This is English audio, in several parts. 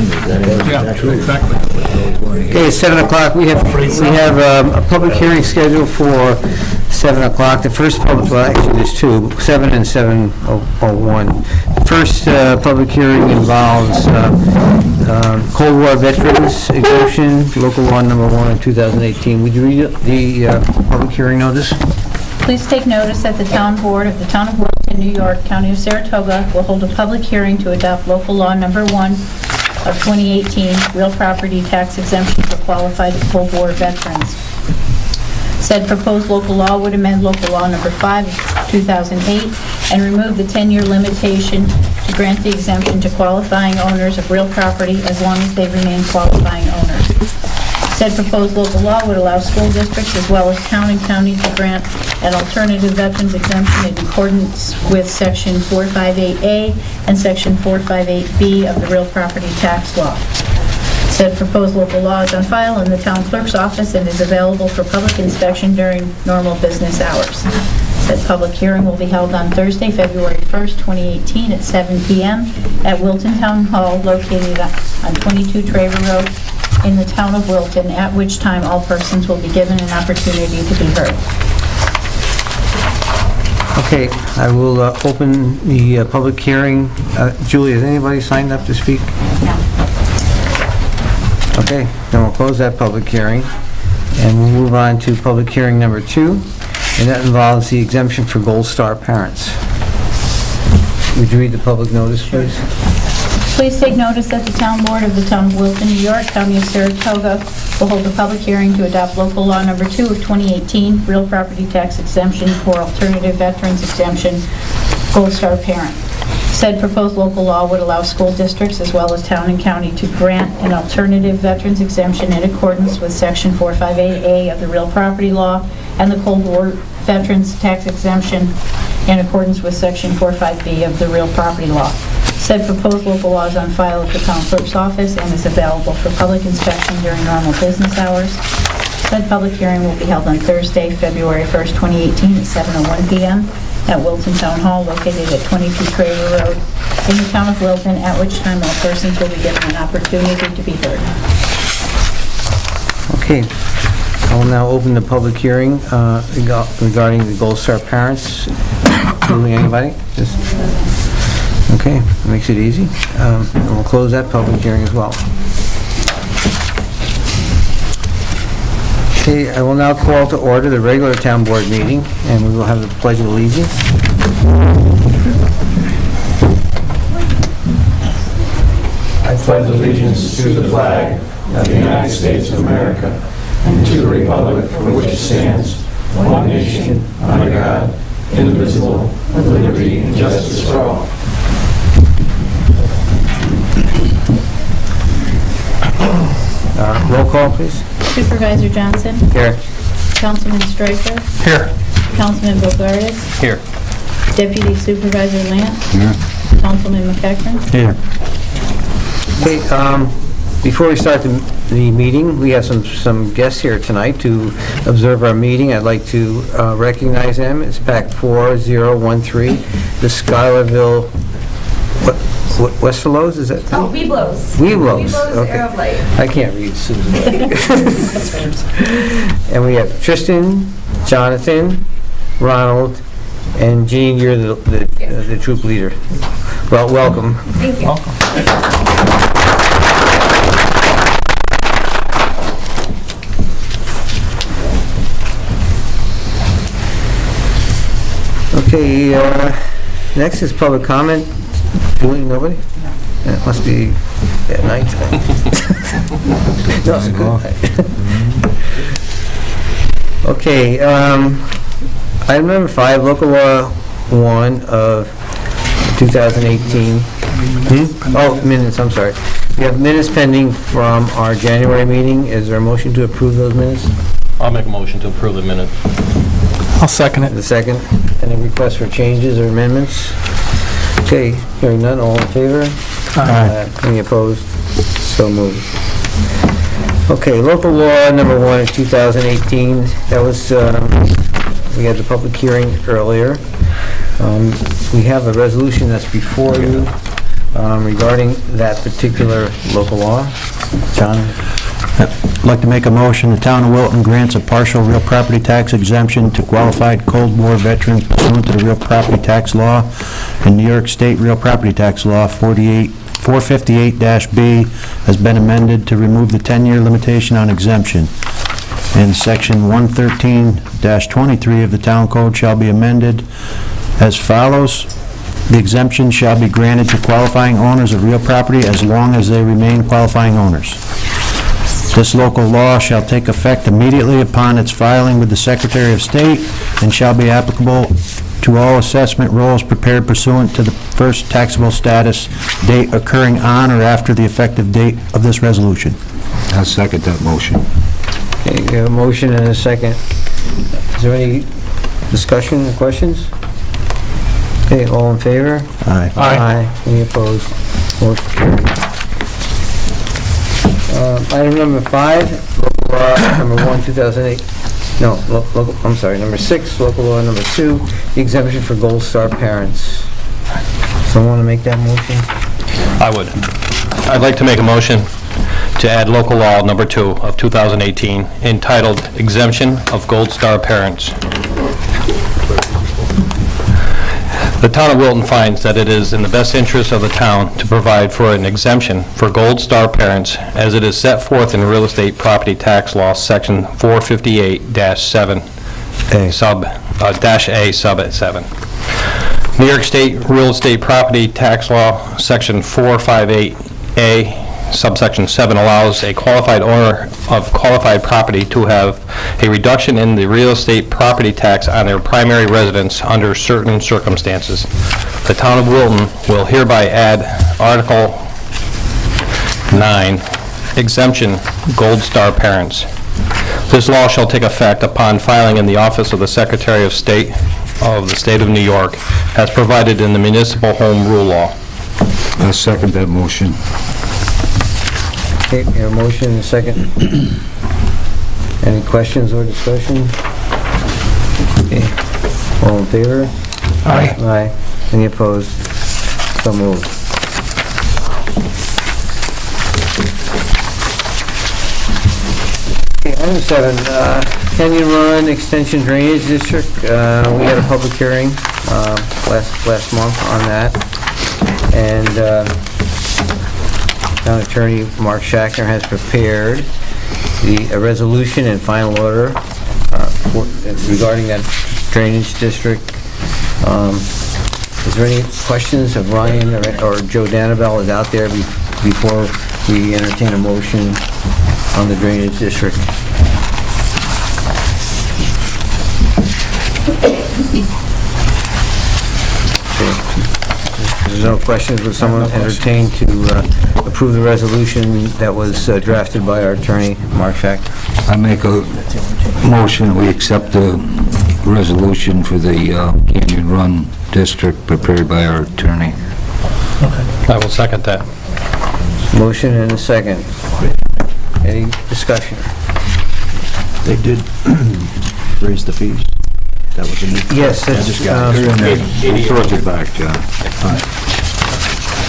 Yeah, exactly. Okay, it's 7 o'clock. We have a public hearing scheduled for 7 o'clock. The first public, well, actually, there's two, 7 and 7:01. The first public hearing involves Cold War Veterans Exemption, local law number 1 of 2018. Would you read the public hearing notice? Please take notice that the Town Board of the Town of Wilton, New York, County of Saratoga, will hold a public hearing to adopt local law number 1 of 2018, real property tax exemption for qualified Cold War veterans. Said proposed local law would amend local law number 5 of 2008 and remove the 10-year limitation to grant the exemption to qualifying owners of real property as long as they remain qualifying owners. Said proposed local law would allow school districts as well as town and county to grant an alternative veterans exemption in accordance with Section 458A and Section 458B of the real property tax law. Said proposed local law is on file in the town clerk's office and is available for public inspection during normal business hours. Said public hearing will be held on Thursday, February 1st, 2018 at 7 p.m. at Wilton Town Hall located on 22 Traver Road in the town of Wilton, at which time all persons will be given an opportunity to be heard. Okay, I will open the public hearing. Julie, has anybody signed up to speak? No. Okay, then we'll close that public hearing, and we'll move on to public hearing number 2, and that involves the exemption for Gold Star parents. Would you read the public notice, please? Please take notice that the Town Board of the Town of Wilton, New York, County of Saratoga, will hold a public hearing to adopt local law number 2 of 2018, real property tax exemption for alternative veterans exemption, Gold Star parent. Said proposed local law would allow school districts as well as town and county to grant an alternative veterans exemption in accordance with Section 458A of the real property law and the Cold War veterans tax exemption in accordance with Section 45B of the real property law. Said proposed local law is on file at the town clerk's office and is available for public inspection during normal business hours. Said public hearing will be held on Thursday, February 1st, 2018 at 7:01 p.m. at Wilton Town Hall located at 22 Traver Road in the town of Wilton, at which time all persons will be given an opportunity to be heard. Okay, I will now open the public hearing regarding the Gold Star parents. Julie, anybody? Okay, makes it easy. And we'll close that public hearing as well. Okay, I will now call to order the regular town board meeting, and we will have the pledge of allegiance. I pledge allegiance to the flag of the United States of America and to the republic for which it stands, one nation, under God, indivisible, with liberty and justice for all. Roll call, please. Supervisor Johnson? Here. Councilman Stryker? Here. Councilman Bogaris? Here. Deputy Supervisor Lance? Here. Councilman McEachran? Here. Okay, before we start the meeting, we have some guests here tonight to observe our meeting. I'd like to recognize them. It's PAC 4013, the Schuylerville Westfellows, is that? Oh, Weeblos. Weeblos, Weeblos, okay. Air of Light. I can't read, Susan. And we have Tristan, Jonathan, Ronald, and Jean, you're the troop leader. Well, welcome. Thank you. Welcome. Okay, next is public comment. Julie, nobody? It must be at night tonight. No, it's a good night. Okay, item number 5, local law 1 of 2018. Oh, minutes, I'm sorry. We have minutes pending from our January meeting. Is there a motion to approve those minutes? I'll make a motion to approve the minute. I'll second it. The second. Any requests for changes or amendments? Okay, hearing none, all in favor? Aye. Any opposed? So moved. Okay, local law number 1 of 2018, that was, we had the public hearing earlier. We have a resolution that's before you. regarding that particular local law. John? I'd like to make a motion, the town of Wilton grants a partial real property tax exemption to qualified Cold War veterans pursuant to the real property tax law and New York State Real Property Tax Law 458-B has been amended to remove the 10-year limitation on exemption. And Section 113-23 of the Town Code shall be amended as follows. The exemption shall be granted to qualifying owners of real property as long as they remain qualifying owners. This local law shall take effect immediately upon its filing with the Secretary of State and shall be applicable to all assessment rolls prepared pursuant to the first taxable status date occurring on or after the effective date of this resolution. I'll second that motion. Okay, we have a motion and a second. Is there any discussion or questions? Okay, all in favor? Aye. Aye. Any opposed? Motion carried. Item number 5, local law number 1, 2008. No, local, I'm sorry, number 6, local law number 2, the exemption for Gold Star parents. Someone want to make that motion? I would. I'd like to make a motion to add local law number 2 of 2018 entitled Exemption of Gold Star Parents. The town of Wilton finds that it is in the best interest of the town to provide for an exemption for Gold Star parents as it is set forth in Real Estate Property Tax Law, Section 458-7, -A, sub at 7. New York State Real Estate Property Tax Law, Section 458A, subsection 7 allows a qualified owner of qualified property to have a reduction in the real estate property tax on their primary residence under certain circumstances. The town of Wilton will hereby add Article 9, exemption Gold Star parents. This law shall take effect upon filing in the office of the Secretary of State of the State of New York as provided in the Municipal Home Rule Law. I'll second that motion. Okay, we have a motion and a second. Any questions or discussion? Okay, all in favor? Aye. Aye. Any opposed? So moved. Okay, item 7, Canyon Run Extension Drainage District. We had a public hearing last month on that, and Town Attorney Mark Shackner has prepared a resolution and final order regarding that drainage district. Is there any questions of Ryan or Joe Danabell is out there before we entertain a motion on the drainage district? If there's no questions, would someone entertain to approve the resolution that was drafted by our attorney, Mark Shackner? I make a motion, we accept the resolution for the Canyon Run District prepared by our attorney. I will second that. Motion and a second. Any discussion? They did raise the fees. That was a new... Yes, I that's, just got it. We'll throw it back, John.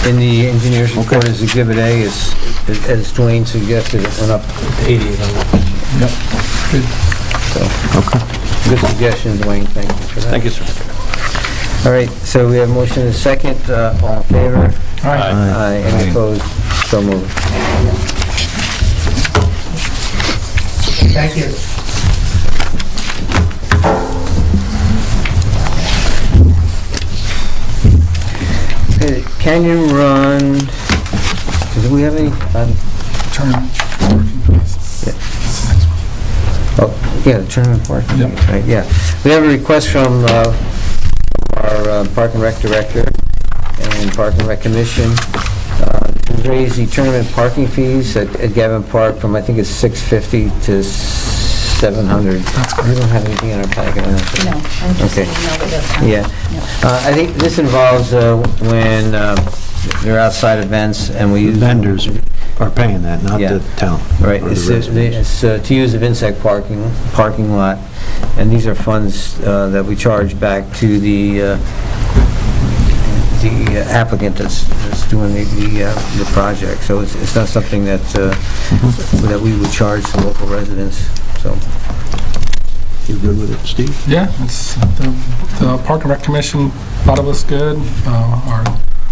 in the engineer's report as Exhibit A, as Dwayne suggested, it went up 8,800. Yep. Good. Okay. Good suggestion, Dwayne, thank you for that. Thank you, sir. All right, so we have motion and a second, all in favor? Aye. Aye. Any opposed? So moved. Thank you. Okay, Canyon Run, do we have any? Oh, yeah, the tournament park. Yep. Right, yeah. We have a request from our Park and Rec Director and Park and Rec Commission to raise the tournament parking fees at Gavin Park from, I think it's $650 to $700. That's correct. We don't have anything in our packet on that. No, I'm just Okay. saying no, but that's fine. Yeah. I think this involves when they're outside events and we use... Vendors are paying that, not Yeah. the town. Right, or the it's residents. to use the Vinsec parking lot, and these are funds that we charge back to the the applicant that's doing the project, so it's not something that we would charge the local residents, so. You good with it, Steve? Yeah, it's, the Park and Rec Commission thought it was good. Our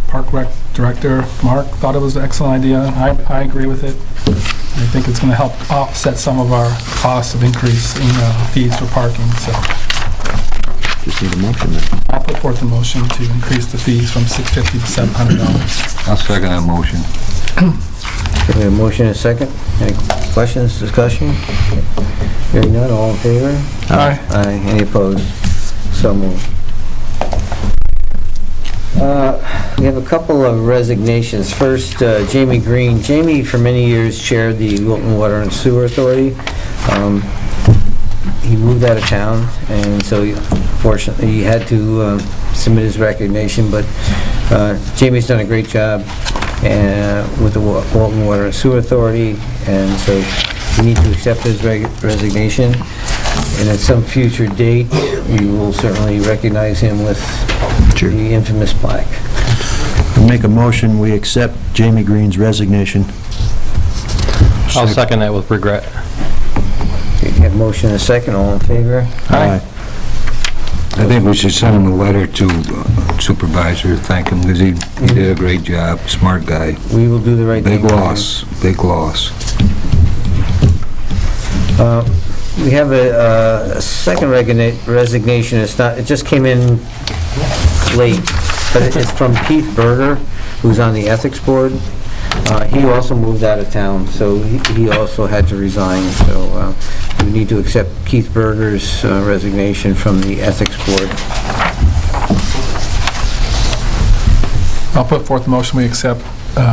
Park Rec Director, Mark, thought it was an excellent idea. I agree with it. I think it's going to help offset some of our costs of increasing fees for parking, so Just need a motion then. I'll put forth a motion to increase the fees from $650 to $700. I'll second that motion. We have a motion and a second. Any questions, discussion? Hearing none, all in favor? Aye. Aye. Any opposed? So moved. We have a couple of resignations. First, Jamie Green. Jamie, for many years, chaired the Wilton Water and Sewer Authority. He moved out of town, and so fortunately, he had to submit his resignation, but Jamie's done a great job with the Wilton Water and Sewer Authority, and so we need to accept his resignation, and at some future date, we will certainly recognize him with Sure. the infamous plaque. I'll make a motion, we accept Jamie Green's resignation. I'll second that with regret. Okay, have a motion and a second, all in favor? Aye. I think we should send him a letter to supervisor, thank him, because he did a great job, smart guy. We will do the right thing. Big loss, big loss. We have a second resignation. It just came in late, but it's from Keith Berger, who's on the Ethics Board. He also moved out of town, so he also had to resign. So we need to accept Keith Berger's resignation from the Ethics Board. I'll put forth a motion, we accept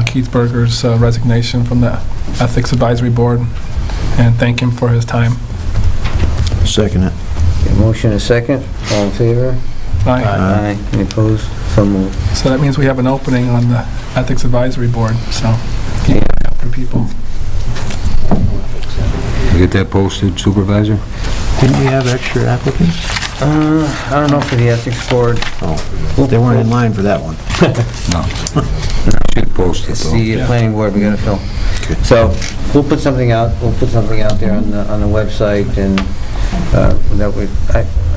Keith Berger's resignation from the Ethics Advisory Board and thank him for his time. Second it. Okay, motion and a second. All in favor? Aye. Aye. Any opposed? So moved. So that means we have an opening on the Ethics Advisory Board, so keep after people. You get that posted, supervisor? Didn't we have extra applicants? I don't know for the Ethics Board. Oh, they weren't in line for that one. No. Should post it, It's though. the planning board we gotta fill. So we'll put something out there on the website, and that would,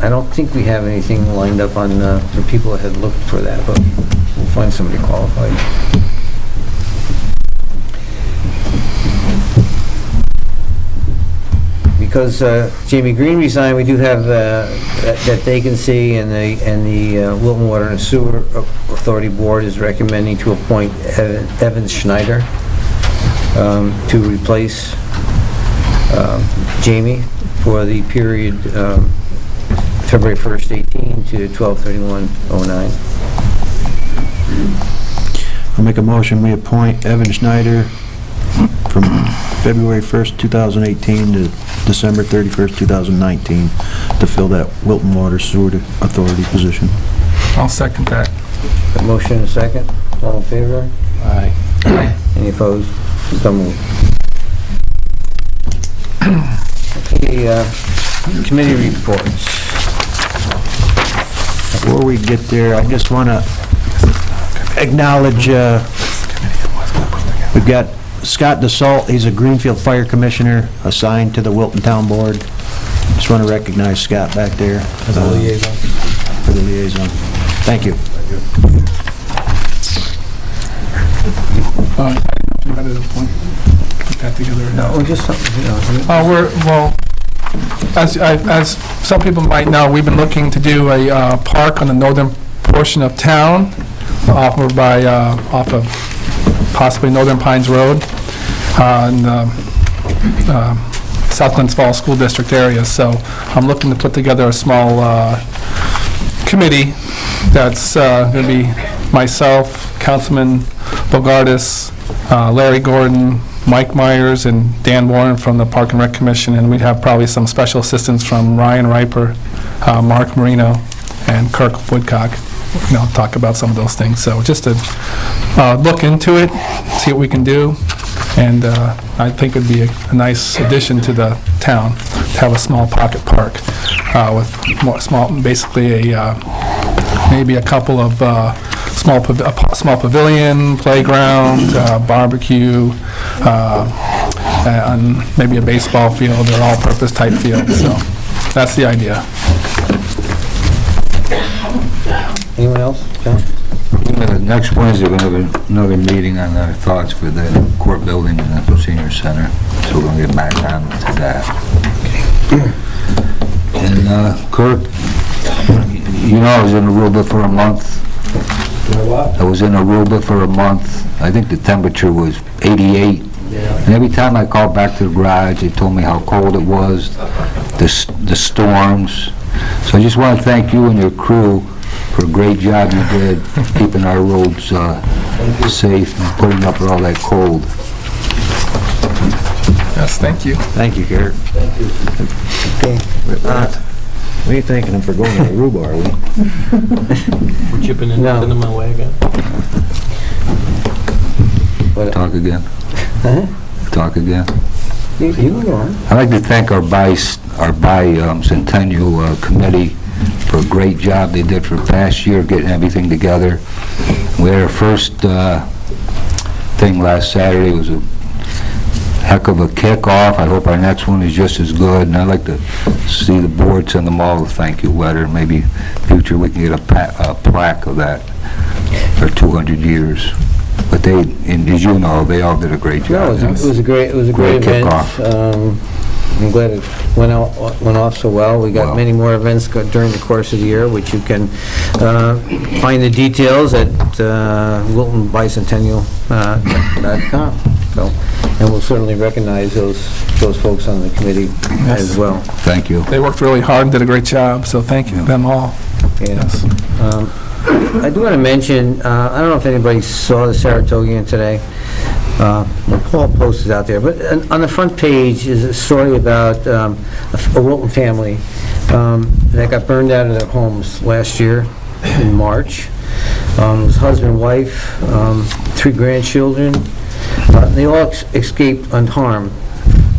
I don't think we have anything lined up on, for people that had looked for that, but we'll find somebody qualified. Because Jamie Green resigned, we do have that vacancy, and the Wilton Water and Sewer Authority Board is recommending to appoint Evan Schneider to replace Jamie for the period February 1st, 18 to 12/31/09. I'll make a motion, we appoint Evan Schneider from February 1st, 2018 to December 31st, 2019 to fill that Wilton Water Sewer Authority position. I'll second that. A motion and a second. All in favor? Aye. Any opposed? So moved. Okay, committee reports. Before we get there, I just want to acknowledge, we've got Scott DeSalt, he's a Greenfield Fire Commissioner assigned to the Wilton Town Board. Just want to recognize Scott back there. For the liaison. Thank you. You had to appoint, put that together. No, just something, you know. Well, as some people might know, we've been looking to do a park on the northern portion of town, off of possibly Northern Pines Road, in the South Glens Falls School District area. So I'm looking to put together a small committee that's going to be myself, Councilman Bogardus, Larry Gordon, Mike Myers, and Dan Warren from the Park and Rec Commission, and we'd have probably some special assistance from Ryan Riper, Mark Marino, and Kirk Woodcock, talk about some of those things. So just to look into it, see what we can do, and I think it'd be a nice addition to the town to have a small pocket park with basically maybe a couple of small pavilion, playground, barbecue, and maybe a baseball field or all-purpose type field, so that's the idea. Anyone else? John? Next Wednesday, we're going to have another meeting on our thoughts for the court building and the senior center, so we're going to get back on to that. And Kurt, you know I was in Aruba for a month. I was in Aruba for a month. I think the temperature was 88. And every time I called back to the garage, they told me how cold it was, the storms. So I just want to thank you and your crew for a great job you did keeping our roads safe and putting up with all that cold. Yes, thank you. Thank you, Garrett. Okay. We ain't thanking him for going to Aruba, are we? We're chipping in No. into my wagon. Talk again. Huh? Talk again. You can go on. I'd like to thank our bicentennial committee for a great job they did for the past year, getting everything together. We had our first thing last Saturday. It was a heck of a kickoff. I hope our next one is just as good, and I'd like to see the board send them all a thank you letter. Maybe future we can get a plaque of that for 200 years. But they, and as you know, they all did a great No, job. it was a great Great event. kickoff. I'm glad it went off so well. We got Wow. many more events during the course of the year, which you can find the details at wiltonbicentennial.com. So, and we'll certainly recognize those folks on the committee as well. Thank you. They worked really hard and did a great job, so thank you them all. Yes. I do want to mention, I don't know if anybody saw the Saratogian today. Paul posted out there, but on the front page is a story about a Wilton family that got burned out of their homes last year in March. It was husband, wife, 3 grandchildren. They all escaped unharmed,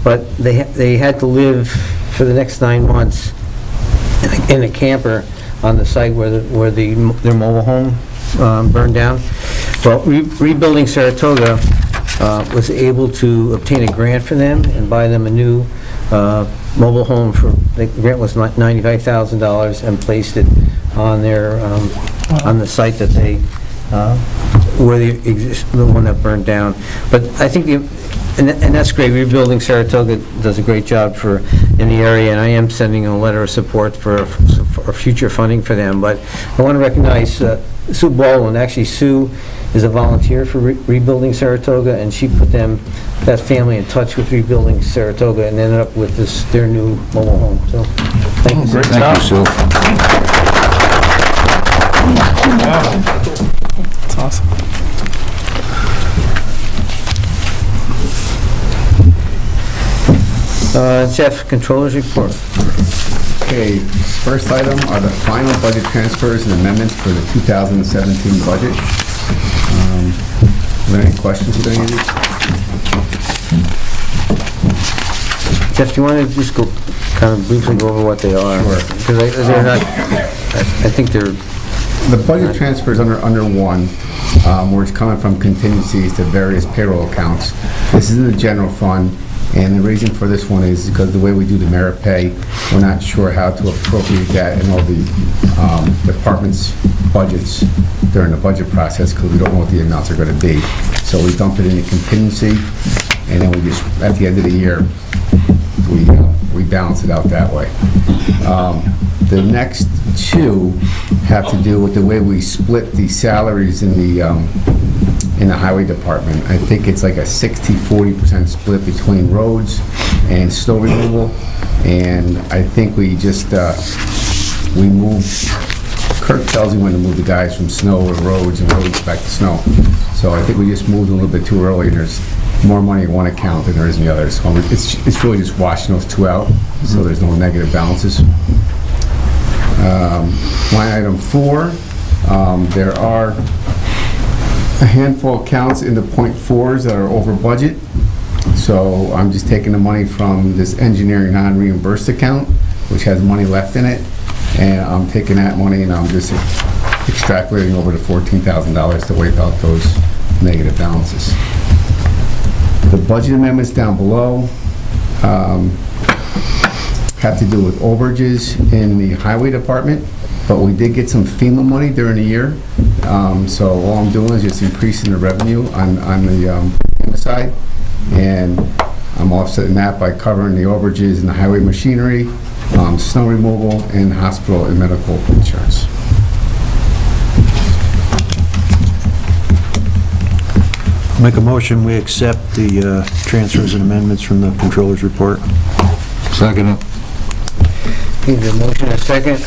but they had to live for the next 9 months in a camper on the site where their mobile home burned down. Well, Rebuilding Saratoga was able to obtain a grant for them and buy them a new mobile home for, the grant was $95,000, and placed it on their, on the site that they, where the one that burned down. But I think, and that's great. Rebuilding Saratoga does a great job in the area, and I am sending a letter of support for future funding for them. But I want to recognize Sue Baldwin. Actually, Sue is a volunteer for Rebuilding Saratoga, and she put that family in touch with Rebuilding Saratoga and ended up with their new mobile home. So, thank you. Great Thank job. you, Sue. That's awesome. Jeff, Controller's Report. Okay, first item are the final budget transfers and amendments for the 2017 budget. Are there any questions with any of these? Jeff, do you want to just kind of briefly go over what they are? Sure. Because they're not, I think they're... The budget transfers under one, where it's coming from contingencies to various payroll accounts. This is in the general fund, and the reason for this one is because the way we do the merit pay, we're not sure how to appropriate that in all the departments' budgets during the budget process, because we don't know what the amounts are going to be. So we dump it in a contingency, and then we just, at the end of the year, we balance it out that way. The next two have to do with the way we split the salaries in the highway department. I think it's like a 60-40% split between roads and snow removal, and I think we just, we move, Kirk tells me when to move the guys from snow or roads and roads back to snow. So I think we just moved a little bit too early, and there's more money in one account than there is in the other. So it's really just washing those two out, so there's no negative balances. Line item 4, there are a handful of accounts in the .4s that are over budget. So I'm just taking the money from this engineering non-reimbursed account, which has money left in it, and I'm taking that money and I'm just extrapolating over to $14,000 to wipe out those negative balances. The budget amendments down below have to do with overages in the highway department, but we did get some FEMA money during the year. So all I'm doing is just increasing the revenue on the FEMA side, and I'm offsetting that by covering the overages in the highway machinery, snow removal, and hospital and medical insurance. Make a motion, we accept the transfers and amendments from the controller's report. Second it. Okay, the motion and a second.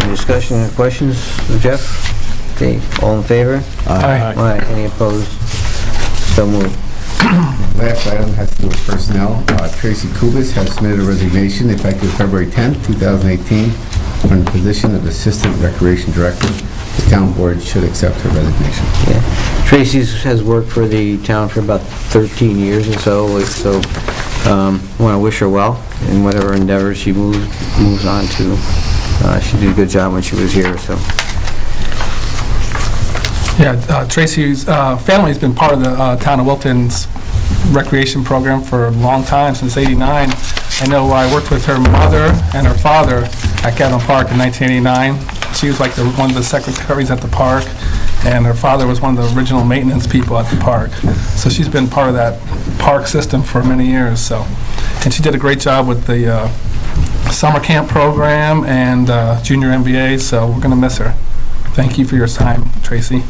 Any discussion or questions? Jeff? Okay, all in favor? Aye. Aye. Any opposed? So moved. Last item has to do with personnel. Tracy Kubis has submitted a resignation effective February 10th, 2018, from the position of Assistant Recreation Director. The town board should accept her resignation. Yeah. Tracy has worked for the town for about 13 years or so, want to wish her well in whatever endeavor she moves on to. She did a good job when she was here, so. Yeah, Tracy's family's been part of the town of Wilton's recreation program for a long time, since '89. I know I worked with her mother and her father at Gavin Park in 1989. She was like one of the secretaries at the park, and her father was one of the original maintenance people at the park. So she's been part of that park system for many years, so. And she did a great job with the summer camp program and junior MBA, so we're gonna miss her. Thank you for your time, Tracy.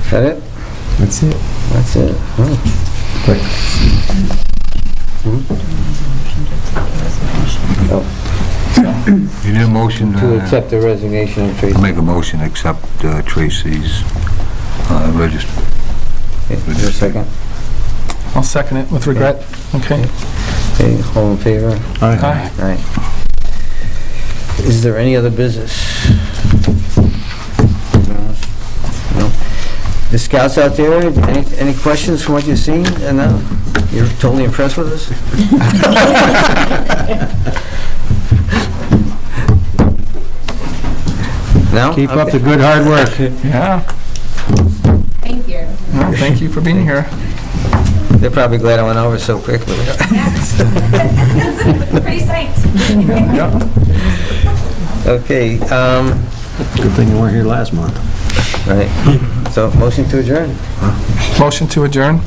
Is that it? That's it. That's it. Oh. Quick. You need a motion To accept the resignation of Tracy. Make a motion to accept Tracy's register. Okay, is there a second? I'll second it with regret. Okay. Okay, all in favor? Aye. Aye. Is there any other business? No? The scouts out there, any questions from what you've seen? And you're totally impressed with us? No? Keep up the Okay. good hard work. Yeah. Thank you. Well, thank you for being here. They're probably glad I went over so quickly. Pretty psyched. Okay, Good thing you weren't here last month. right. So, motion to adjourn. Motion to adjourn.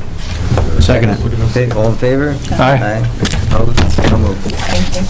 Second it. Okay, all in favor? Aye. Opposed? So moved. Thank you.